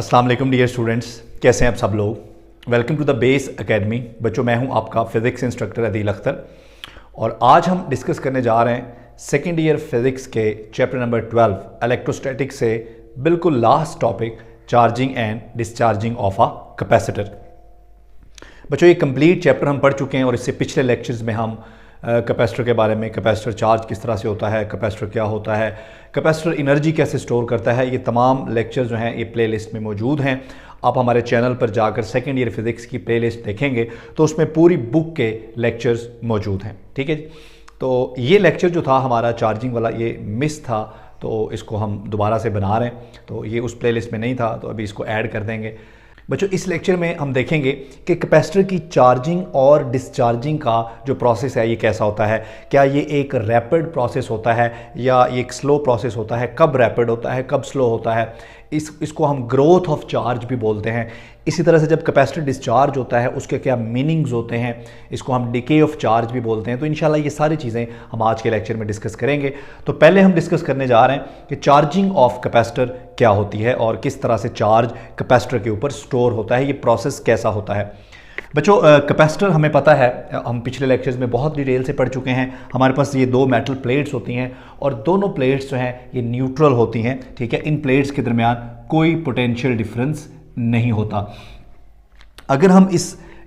अस्सलाम वालेकुम dear students, कैसे हैं आप सब लोग। Welcome to the Base Academy. बच्चों, मैं हूं आपका फिज़िक्स इंस्ट्रक्टर अदील अख्तर और आज हम डिस्कस करने जा रहे हैं सेकेंड ईयर फिज़िक्स के चैप्टर नंबर 12 इलेक्ट्रोस्टैटिक्स से बिल्कुल last topic charging and discharging of a capacitor. बच्चों, ये कंप्लीट चैप्टर हम पढ़ चुके हैं और इससे पिछले लेक्चर्स में हम कैपेसिटर के बारे में, कैपेसिटर चार्ज किस तरह से होता है, कैपेसिटर क्या होता है, कैपेसिटर एनर्जी कैसे स्टोर करता है, ये तमाम लेक्चर्स जो हैं ये प्लेलिस्ट में मौजूद हैं। आप हमारे चैनल पर जाकर सेकेंड ईयर फिज़िक्स की प्लेलिस्ट देखेंगे तो उसमें पूरी बुक के लेक्चर्स मौजूद हैं। ठीक है जी। तो ये लेक्चर जो था हमारा चार्जिंग वाला, ये मिस था, तो इसको हम दोबारा से बना रहे हैं। तो ये उस प्लेलिस्ट में नहीं था, तो अभी इसको ऐड कर देंगे। बच्चों, इस लेक्चर में हम देखेंगे कि कैपेसिटर की चार्जिंग और डिस्चार्जिंग का जो प्रोसेस है ये कैसा होता है। क्या ये एक रैपिड प्रोसेस होता है या ये एक स्लो प्रोसेस होता है, कब रैपिड होता है, कब स्लो होता है। इसको हम ग्रोथ ऑफ चार्ज भी बोलते हैं। इसी तरह से जब कैपेसिटर डिस्चार्ज होता है उसके क्या मीनिंग्स होते हैं, इसको हम डिके ऑफ चार्ज भी बोलते हैं। तो इंशाल्लाह ये सारी चीज़ें हम आज के लेक्चर में डिस्कस करेंगे। तो पहले हम डिस्कस करने जा रहे हैं कि चार्जिंग ऑफ कैपेसिटर क्या होती है और किस तरह से चार्ज कैपेसिटर के ऊपर स्टोर होता है, ये प्रोसेस कैसा होता है। बच्चों, कैपेसिटर हमें पता है, हम पिछले लेक्चर्स में बहुत डिटेल से पढ़ चुके हैं। हमारे पास ये दो मेटल प्लेट्स होती हैं और दोनों प्लेट्स जो हैं ये न्यूट्रल होती हैं। ठीक है, इन प्लेट्स के दरमियान कोई पोटेंशियल डिफरेंस नहीं होता। अगर हम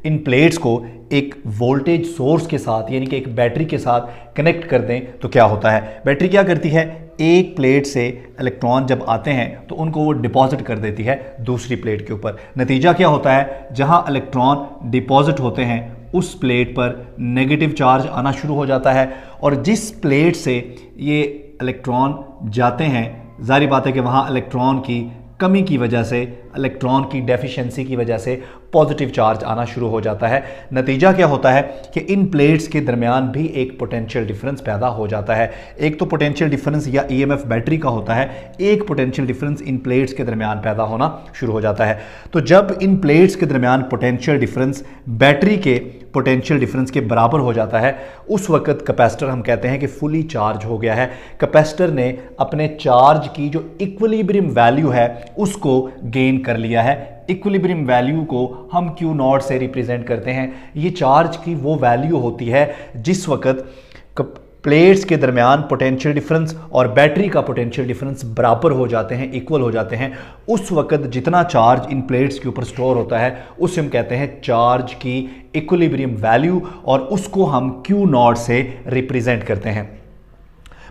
इन प्लेट्स को एक वोल्टेज सोर्स के साथ यानी कि एक बैटरी के साथ कनेक्ट कर दें तो क्या होता है। बैटरी क्या करती है, एक प्लेट से इलेक्ट्रॉन जब आते हैं तो उनको वो डिपॉजिट कर देती है दूसरी प्लेट के ऊपर। नतीजा क्या होता है, जहां इलेक्ट्रॉन डिपॉजिट होते हैं उस प्लेट पर नेगेटिव चार्ज आना शुरू हो जाता है और जिस प्लेट से ये इलेक्ट्रॉन जाते हैं, जाहिर बात है कि वहां इलेक्ट्रॉन की कमी की वजह से, इलेक्ट्रॉन की डेफिशिएंसी की वजह से पॉजिटिव चार्ज आना शुरू हो जाता है। नतीजा क्या होता है कि इन प्लेट्स के दरमियान भी एक पोटेंशियल डिफरेंस पैदा हो जाता है। एक तो पोटेंशियल डिफरेंस या ईएमएफ बैटरी का होता है, एक पोटेंशियल डिफरेंस इन प्लेट्स के दरमियान पैदा होना शुरू हो जाता है। तो जब इन प्लेट्स के दरमियान पोटेंशियल डिफरेंस बैटरी के पोटेंशियल डिफरेंस के बराबर हो जाता है, उस वक्त कैपेसिटर हम कहते हैं कि फुली चार्ज हो गया है। कैपेसिटर ने अपने चार्ज की जो इक्विलिब्रियम वैल्यू है उसको गेन कर लिया है। इक्विलिब्रियम वैल्यू को हम क्यू नॉट से रिप्रेजेंट करते हैं। ये चार्ज की वो वैल्यू होती है जिस वक्त प्लेट्स के दरमियान पोटेंशियल डिफरेंस और बैटरी का पोटेंशियल डिफरेंस बराबर हो जाते हैं, इक्वल हो जाते हैं। उस वक्त जितना चार्ज इन प्लेट्स के ऊपर स्टोर होता है उसे हम कहते हैं चार्ज की इक्विलिब्रियम वैल्यू और उसको हम क्यू नॉट से रिप्रेजेंट करते हैं।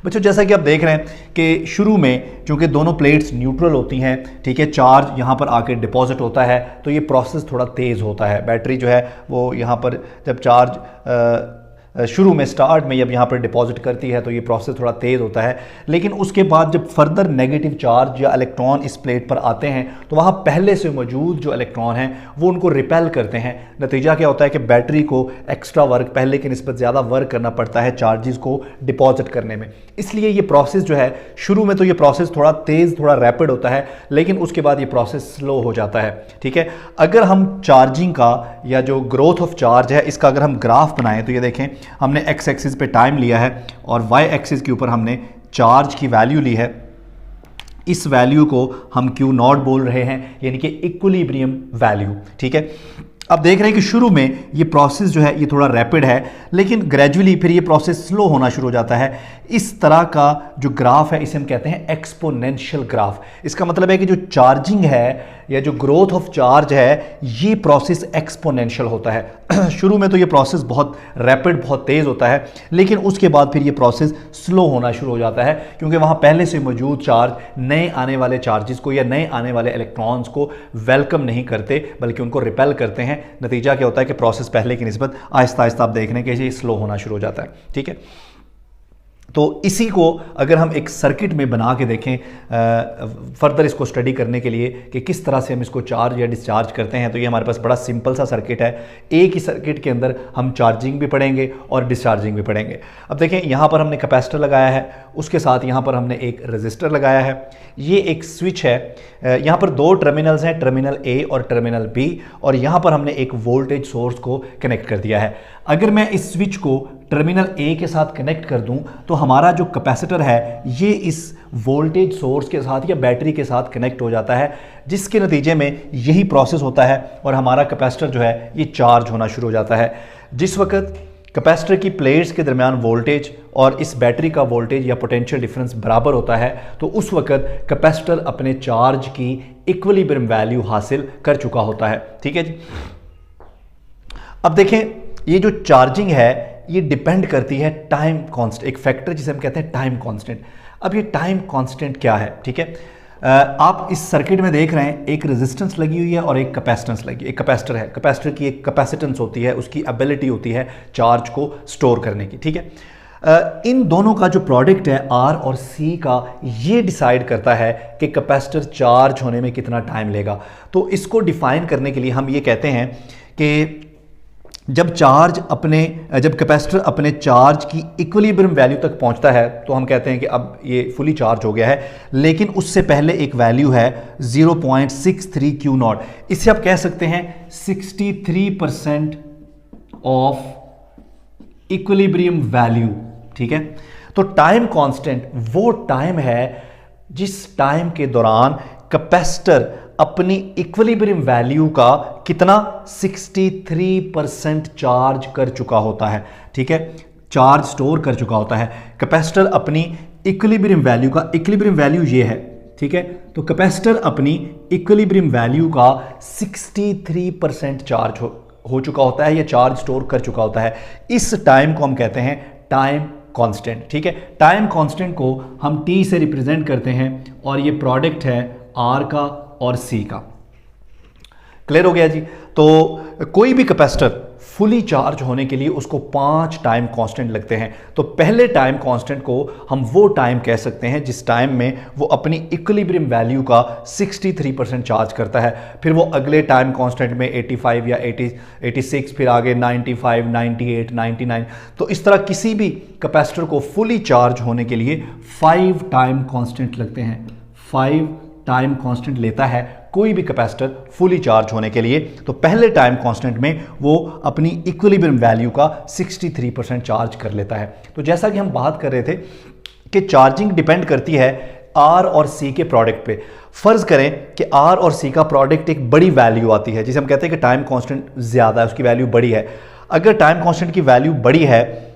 बच्चों, जैसा कि आप देख रहे हैं कि शुरू में चूंकि दोनों प्लेट्स न्यूट्रल होती हैं, ठीक है, चार्ज यहाँ पर आके डिपॉजिट होता है तो ये प्रोसेस थोड़ा तेज़ होता है। बैटरी जो है वो यहाँ पर जब चार्ज शुरू में स्टार्ट में जब यहाँ पर डिपॉजिट करती है तो ये प्रोसेस थोड़ा तेज़ होता है, लेकिन उसके बाद जब फर्दर नेगेटिव चार्ज या इलेक्ट्रॉन इस प्लेट पर आते हैं तो वहाँ पहले से मौजूद जो इलेक्ट्रॉन हैं वो उनको रिपेल करते हैं। नतीजा क्या होता है कि बैटरी को एक्स्ट्रा वर्क, पहले की निस्बत ज़्यादा वर्क करना पड़ता है चार्जेस को डिपॉजिट करने में। इसलिए ये प्रोसेस जो है शुरू में तो ये प्रोसेस थोड़ा तेज़, थोड़ा रैपिड होता है, लेकिन उसके बाद ये प्रोसेस स्लो हो जाता है। ठीक है, अगर हम चार्जिंग का या जो ग्रोथ ऑफ चार्ज है इसका अगर हम ग्राफ बनाएं तो ये देखें, हमने एक्स एक्सिस पे टाइम लिया है और वाई एक्सिस के ऊपर हमने चार्ज की वैल्यू ली है। इस वैल्यू को हम क्यू नॉट बोल रहे हैं, यानी कि इक्विलिब्रियम वैल्यू। ठीक है, अब देख रहे हैं कि शुरू में ये प्रोसेस जो है ये थोड़ा रैपिड है, लेकिन ग्रेजुअली फिर ये प्रोसेस स्लो होना शुरू हो जाता है। इस तरह का जो ग्राफ है इसे हम कहते हैं एक्सपोनेंशियल ग्राफ। इसका मतलब है कि जो चार्जिंग है या जो ग्रोथ ऑफ चार्ज है ये प्रोसेस एक्सपोनेंशियल होता है। शुरू में तो ये प्रोसेस बहुत रैपिड, बहुत तेज़ होता है, लेकिन उसके बाद फिर ये प्रोसेस स्लो होना शुरू हो जाता है क्योंकि वहाँ पहले से मौजूद चार्ज नए आने वाले चार्जेस को या नए आने वाले इलेक्ट्रॉन्स को वेलकम नहीं करते बल्कि उनको रिपेल करते हैं। नतीजा क्या होता है कि प्रोसेस पहले की निस्बत आहिस्ता आहिस्ता आप देख रहे हैं कि ये स्लो होना शुरू हो जाता है। ठीक है, तो इसी को अगर हम एक सर्किट में बना के देखें फर्दर इसको स्टडी करने के लिए कि किस तरह से हम इसको चार्ज या डिस्चार्ज करते हैं, तो ये हमारे पास बड़ा सिंपल सा सर्किट है। एक ही सर्किट के अंदर हम चार्जिंग भी पढ़ेंगे और डिस्चार्जिंग भी पढ़ेंगे। अब देखें, यहाँ पर हमने कैपेसिटर लगाया है, उसके साथ यहाँ पर हमने एक रेजिस्टर लगाया है, ये एक स्विच है। यहाँ पर दो टर्मिनल्स हैं, टर्मिनल ए और टर्मिनल बी, और यहाँ पर हमने एक वोल्टेज सोर्स को कनेक्ट कर दिया है। अगर मैं इस स्विच को टर्मिनल ए के साथ कनेक्ट कर दूं तो हमारा जो कैपेसिटर है ये इस वोल्टेज सोर्स के साथ या बैटरी के साथ कनेक्ट हो जाता है, जिसके नतीजे में यही प्रोसेस होता है और हमारा कैपेसिटर जो है ये चार्ज होना शुरू हो जाता है। जिस वक्त कैपेसिटर की प्लेट्स के दरमियान वोल्टेज और इस बैटरी का वोल्टेज या पोटेंशियल डिफरेंस बराबर होता है तो उस वक्त कैपेसिटर अपने चार्ज की इक्विलिब्रियम वैल्यू हासिल कर चुका होता है। ठीक है जी। अब देखें, ये जो चार्जिंग है ये डिपेंड करती है टाइम कांस्टेंट, एक फैक्टर जिसे हम कहते हैं टाइम कांस्टेंट। अब ये टाइम कांस्टेंट क्या है? ठीक है, आप इस सर्किट में देख रहे हैं एक रेजिस्टेंस लगी हुई है और एक कैपेसिटेंस लगी, एक कैपेसिटर है। कैपेसिटर की एक कैपेसिटेंस होती है, उसकी एबिलिटी होती है चार्ज को स्टोर करने की। ठीक है, इन दोनों का जो प्रोडक्ट है आर और सी का, ये डिसाइड करता है कि कैपेसिटर चार्ज होने में कितना टाइम लेगा। तो इसको डिफाइन करने के लिए हम ये कहते हैं कि जब कैपेसिटर अपने चार्ज की इक्विलिब्रियम वैल्यू तक पहुंचता है तो हम कहते हैं कि अब ये फुली चार्ज हो गया है, लेकिन उससे पहले एक वैल्यू है 0.63 Q नॉट। इसे आप कह सकते हैं 63% ऑफ इक्विलिब्रियम वैल्यू। ठीक है, तो टाइम कांस्टेंट वो टाइम है जिस टाइम के दौरान कैपेसिटर अपनी इक्विलिब्रियम वैल्यू का कितना 63% चार्ज कर चुका होता है। ठीक है, चार्ज स्टोर कर चुका होता है। कैपेसिटर अपनी इक्विलिब्रियम वैल्यू का, इक्विलिब्रियम वैल्यू ये है। ठीक है, तो कैपेसिटर अपनी इक्विलिब्रियम वैल्यू का 63% चार्ज हो चुका होता है या चार्ज स्टोर कर चुका होता है। इस टाइम को हम कहते हैं टाइम कांस्टेंट। ठीक है, टाइम कांस्टेंट को हम T से रिप्रेजेंट करते हैं और ये प्रोडक्ट है R का और C का। क्लियर हो गया जी। तो कोई भी कैपेसिटर फुली चार्ज होने के लिए उसको 5 टाइम कांस्टेंट लगते हैं। तो पहले टाइम कांस्टेंट को हम वो टाइम कह सकते हैं जिस टाइम में वो अपनी इक्विलिब्रियम वैल्यू का 63% चार्ज करता है। फिर वो अगले टाइम कांस्टेंट में 85 या 86, फिर आगे 95, 98, 99। तो इस तरह किसी भी कैपेसिटर को फुली चार्ज होने के लिए 5 टाइम कांस्टेंट लगते हैं। 5 टाइम कांस्टेंट लेता है कोई भी कैपेसिटर फुली चार्ज होने के लिए। तो पहले टाइम कांस्टेंट में वो अपनी इक्विलिब्रियम वैल्यू का 63% चार्ज कर लेता है। तो जैसा कि हम बात कर रहे थे कि चार्जिंग डिपेंड करती है आर और सी के प्रोडक्ट पे। फर्ज करें कि आर और सी का प्रोडक्ट एक बड़ी वैल्यू आती है, जिसे हम कहते हैं कि टाइम कांस्टेंट ज्यादा है, उसकी वैल्यू बड़ी है। अगर टाइम कांस्टेंट की वैल्यू बड़ी है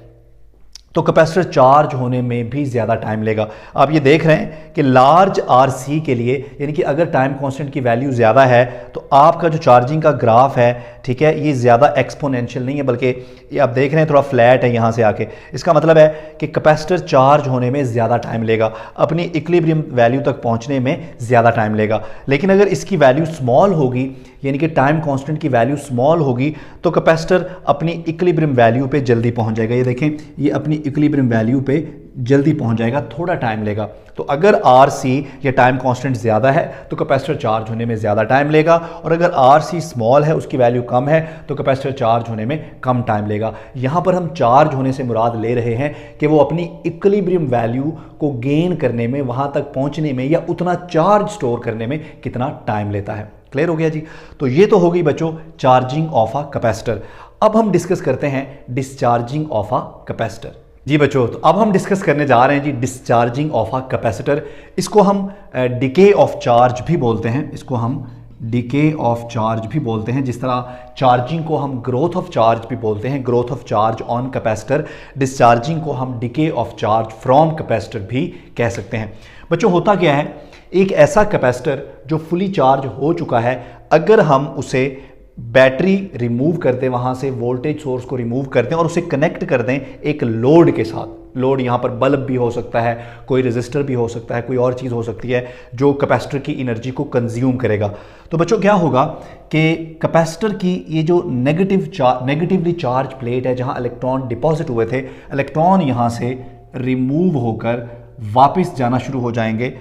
तो कैपेसिटर चार्ज होने में भी ज़्यादा टाइम लेगा। आप ये देख रहे हैं कि लार्ज RC के लिए, यानी कि अगर टाइम कांस्टेंट की वैल्यू ज़्यादा है तो आपका जो चार्जिंग का ग्राफ है, ठीक है, ये ज़्यादा एक्सपोनेंशियल नहीं है, बल्कि ये आप देख रहे हैं थोड़ा फ्लैट है यहाँ से आके। इसका मतलब है कि कैपेसिटर चार्ज होने में ज़्यादा टाइम लेगा, अपनी इक्विलिब्रियम वैल्यू तक पहुँचने में ज़्यादा टाइम लेगा। लेकिन अगर इसकी वैल्यू स्मॉल होगी, यानी कि टाइम कांस्टेंट की वैल्यू स्मॉल होगी, तो कैपेसिटर अपनी इक्विलिब्रियम वैल्यू पे जल्दी पहुंच जाएगा। ये देखें, ये अपनी इक्विलिब्रियम वैल्यू पे जल्दी पहुंच जाएगा, थोड़ा टाइम लेगा। तो अगर RC या टाइम कांस्टेंट ज़्यादा है तो कैपेसिटर चार्ज होने में ज़्यादा टाइम लेगा, और अगर RC स्मॉल है, उसकी वैल्यू कम है, तो कैपेसिटर चार्ज होने में कम टाइम लेगा। यहाँ पर हम चार्ज होने से मुराद ले रहे हैं कि वो अपनी इक्विलिब्रियम वैल्यू को गेन करने में, वहाँ तक पहुँचने में या उतना चार्ज स्टोर करने में कितना टाइम लेता है। क्लियर हो गया जी। तो ये तो हो गई बच्चों चार्जिंग ऑफ अ कैपेसिटर। अब हम डिस्कस करते हैं डिस्चार्जिंग ऑफ अ कैपेसिटर। जी बच्चों, तो अब हम डिस्कस करने जा रहे हैं जी डिस्चार्जिंग ऑफ अ कैपेसिटर। इसको हम डिके ऑफ चार्ज भी बोलते हैं, इसको हम डिके ऑफ चार्ज भी बोलते हैं। जिस तरह चार्जिंग को हम ग्रोथ ऑफ चार्ज भी बोलते हैं, growth of charge on capacitor. Discharging को हम decay of charge from capacitor भी कह सकते हैं। बच्चों, होता क्या है, एक ऐसा कैपेसिटर जो फुली चार्ज हो चुका है, अगर हम उसे बैटरी रिमूव कर दें, वहाँ से वोल्टेज सोर्स को रिमूव कर दें और उसे कनेक्ट कर दें एक लोड के साथ। लोड यहाँ पर बल्ब भी हो सकता है, कोई रेजिस्टर भी हो सकता है, कोई और चीज़ हो सकती है जो कैपेसिटर की एनर्जी को कंज्यूम करेगा। तो बच्चों क्या होगा कि कैपेसिटर की ये जो नेगेटिवली चार्ज प्लेट है, जहाँ इलेक्ट्रॉन डिपॉजिट हुए थे, इलेक्ट्रॉन यहाँ से रिमूव होकर वापस जाना शुरू हो जाएंगे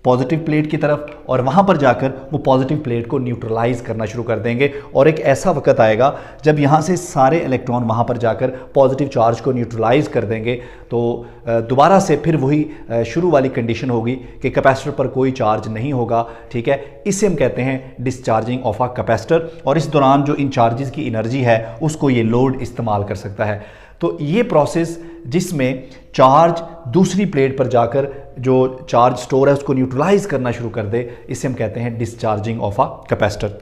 पॉजिटिव प्लेट की तरफ, और वहाँ पर जाकर वो पॉजिटिव प्लेट को न्यूट्रलाइज करना शुरू कर देंगे। और एक ऐसा वक्त आएगा जब यहाँ से सारे इलेक्ट्रॉन वहाँ पर जाकर पॉजिटिव चार्ज को न्यूट्रलाइज कर देंगे, तो दोबारा से फिर वही शुरू वाली कंडीशन होगी कि कैपेसिटर पर कोई चार्ज नहीं होगा। ठीक है, इसे हम कहते हैं डिस्चार्जिंग ऑफ अ कैपेसिटर। और इस दौरान जो इन चार्जेस की एनर्जी है उसको ये लोड इस्तेमाल कर सकता है। तो ये प्रोसेस जिसमें चार्ज दूसरी प्लेट पर जाकर जो चार्ज स्टोर है उसको न्यूट्रलाइज करना शुरू कर दे, इसे हम कहते हैं डिस्चार्जिंग ऑफ अ कैपेसिटर।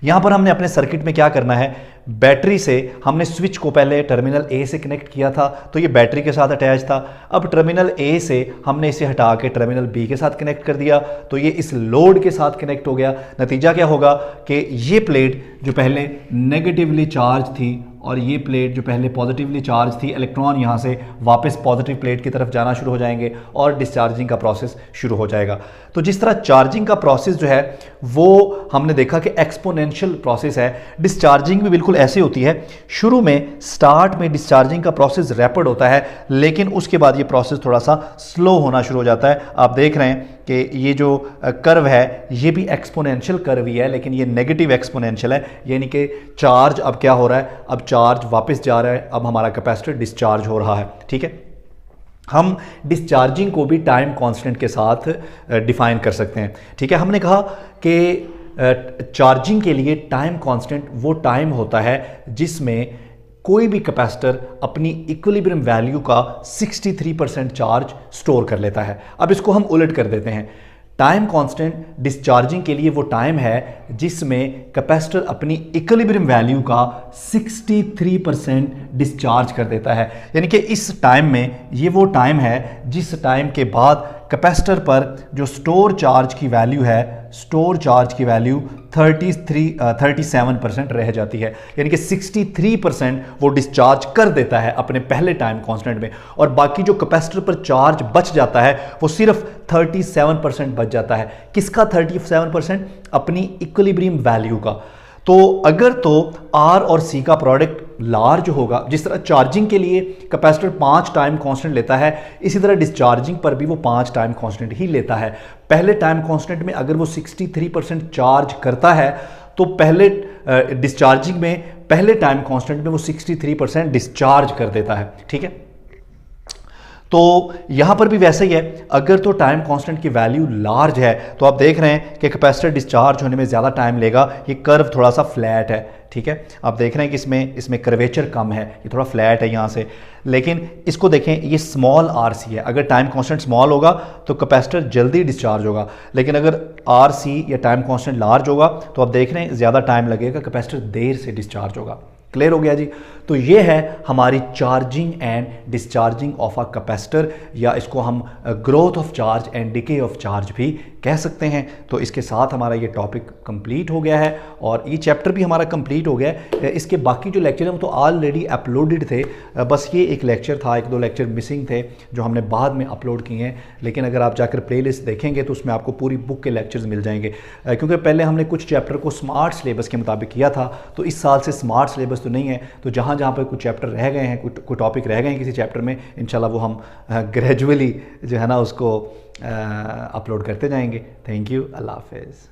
यहां पर हमने अपने सर्किट में क्या करना है, बैटरी से हमने स्विच को पहले टर्मिनल ए से कनेक्ट किया था, तो ये बैटरी के साथ अटैच था। अब टर्मिनल ए से हमने इसे हटा के टर्मिनल बी के साथ कनेक्ट कर दिया, तो ये इस लोड के साथ कनेक्ट हो गया। नतीजा क्या होगा कि ये प्लेट जो पहले नेगेटिवली चार्ज थी और ये प्लेट जो पहले पॉजिटिवली चार्ज थी, इलेक्ट्रॉन यहाँ से वापस पॉजिटिव प्लेट की तरफ जाना शुरू हो जाएंगे और डिस्चार्जिंग का प्रोसेस शुरू हो जाएगा। तो जिस तरह चार्जिंग का प्रोसेस जो है वो हमने देखा कि एक्सपोनेंशियल प्रोसेस है, डिस्चार्जिंग भी बिल्कुल ऐसे होती है। शुरू में स्टार्ट में डिस्चार्जिंग का प्रोसेस रैपिड होता है, लेकिन उसके बाद ये प्रोसेस थोड़ा सा स्लो होना शुरू हो जाता है। आप देख रहे हैं कि ये जो कर्व है ये भी एक्सपोनेंशियल कर्व ही है, लेकिन ये नेगेटिव एक्सपोनेंशियल है, यानी कि चार्ज अब क्या हो रहा है, अब चार्ज वापस जा रहा है, अब हमारा कैपेसिटर डिस्चार्ज हो रहा है। ठीक है, हम डिस्चार्जिंग को भी टाइम कांस्टेंट के साथ डिफाइन कर सकते हैं। ठीक है, हमने कहा कि चार्जिंग के लिए टाइम कांस्टेंट वो टाइम होता है जिसमें कोई भी कैपेसिटर अपनी इक्विलिब्रियम वैल्यू का 63% चार्ज स्टोर कर लेता है। अब इसको हम उलट कर देते हैं, टाइम कांस्टेंट डिस्चार्जिंग के लिए वो टाइम है जिसमें कैपेसिटर अपनी इक्विलिब्रियम वैल्यू का 63% डिस्चार्ज कर देता है। यानी कि इस टाइम में ये वो टाइम है जिस टाइम के बाद कैपेसिटर पर जो स्टोर चार्ज की वैल्यू है, स्टोर चार्ज की वैल्यू 37% रह जाती है, यानी कि 63% वो डिस्चार्ज कर देता है अपने पहले टाइम कांस्टेंट में, और बाकी जो कैपेसिटर पर चार्ज बच जाता है वो सिर्फ 37% बच जाता है। किसका 37%? अपनी इक्विलिब्रियम वैल्यू का। तो अगर तो आर और सी का प्रोडक्ट लार्ज होगा, जिस तरह चार्जिंग के लिए कैपेसिटर 5 टाइम कांस्टेंट लेता है, इसी तरह डिस्चार्जिंग पर भी वो 5 टाइम कांस्टेंट ही लेता है। पहले टाइम कांस्टेंट में अगर वो 63% चार्ज करता है तो पहले डिस्चार्जिंग में पहले टाइम कांस्टेंट में वो 63% डिस्चार्ज कर देता है। ठीक है, तो यहां पर भी वैसे ही है, अगर तो टाइम कांस्टेंट की वैल्यू लार्ज है तो आप देख रहे हैं कि कैपेसिटर डिस्चार्ज होने में ज़्यादा टाइम लेगा। ये कर्व थोड़ा सा फ्लैट है। ठीक है, आप देख रहे हैं कि इसमें कर्वेचर कम है, ये थोड़ा फ्लैट है यहाँ से, लेकिन इसको देखें, ये स्मॉल आर सी है। अगर टाइम कांस्टेंट स्मॉल होगा तो कैपेसिटर जल्दी डिस्चार्ज होगा, लेकिन अगर आर सी या टाइम कांस्टेंट लार्ज होगा तो आप देख रहे हैं ज़्यादा टाइम लगेगा, कैपेसिटर देर से डिस्चार्ज होगा। क्लियर हो गया जी। तो ये है हमारी charging and discharging of a capacitor, या इसको हम growth of charge and decay of charge भी कह सकते हैं। तो इसके साथ हमारा ये टॉपिक कंप्लीट हो गया है और ये चैप्टर भी हमारा कंप्लीट हो गया है। इसके बाकी जो लेक्चर हैं वो तो ऑलरेडी अपलोडेड थे, बस ये एक लेक्चर था, 1-2 लेक्चर मिसिंग थे जो हमने बाद में अपलोड किए हैं। लेकिन अगर आप जाकर प्लेलिस्ट देखेंगे तो उसमें आपको पूरी बुक के लेक्चर्स मिल जाएंगे, क्योंकि पहले हमने कुछ चैप्टर को स्मार्ट सिलेबस के मुताबिक किया था, तो इस साल से स्मार्ट सिलेबस तो नहीं है। तो जहाँ जहाँ पर कुछ चैप्टर रह गए हैं, कुछ टॉपिक रह गए हैं किसी चैप्टर में, इंशाल्लाह वो हम ग्रेजुअली जो है ना उसको अपलोड करते जाएंगे। थैंक यू, अल्लाह हाफिज़।